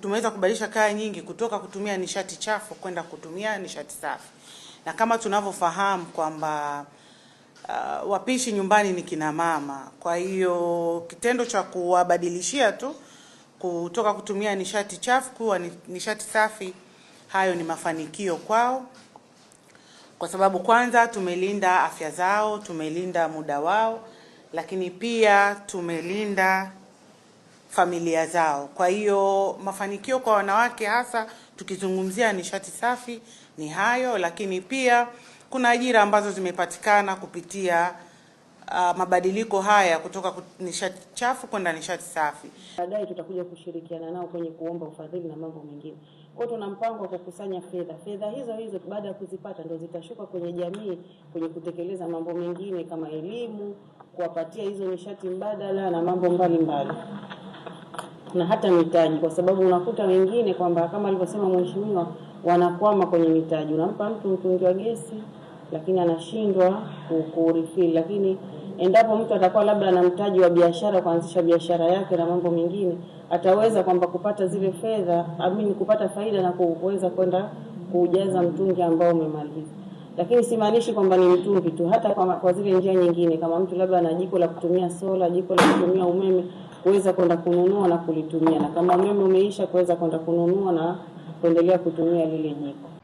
tumeweza kubadilisha kaya nyingi kutoka kutumia nishati chafu kwenda kutumia nishati safi. Na kama tunavyofahamu kwamba wapishi nyumbani ni kina mama, kwa hiyo kitendo cha kuwabadilishia tu kutoka kutumia nishati chafu kuwa nishati safi, hayo ni mafanikio kwao, kwa sababu kwanza tumelinda afya zao, tumelinda muda wao, lakini pia tumelinda familia zao. Kwa hiyo mafanikio kwa wanawake, hasa tukizungumzia nishati safi, ni hayo. Lakini pia kuna ajira ambazo zimepatikana kupitia mabadiliko haya kutoka nishati chafu kwenda nishati safi. Baadaye tutakuja kushirikiana nao kwenye kuomba ufadhili na mambo mengine. Kwa hiyo tuna mpango wa kukusanya fedha. Fedha hizo baada ya kuzipata ndio zitashuka kwenye jamii kwenye kutekeleza mambo mengine kama elimu, kuwapatia hizo nishati mbadala na mambo mbalimbali. Na hata mitaji, kwa sababu unakuta wengine kwamba kama alivyosema mheshimiwa wanakwama kwenye mitaji. Unampa mtu mtungi wa gesi lakini anashindwa kurefill, lakini endapo mtu atakuwa labda ana mtaji wa biashara, kuanzisha biashara yake na mambo mengine, ataweza kwamba kupata zile fedha, kupata faida na kuweza kwenda kujaza mtungi ambao umemaliza. Lakini simaanishi kwamba ni mtungi tu, hata kwa zile njia nyingine, kama mtu labda ana jiko la kutumia sola, jiko la kutumia umeme, kuweza kwenda kununua na kulitumia, na kama umeme umeisha kuweza kwenda kununua na kuendelea kutumia lile jiko.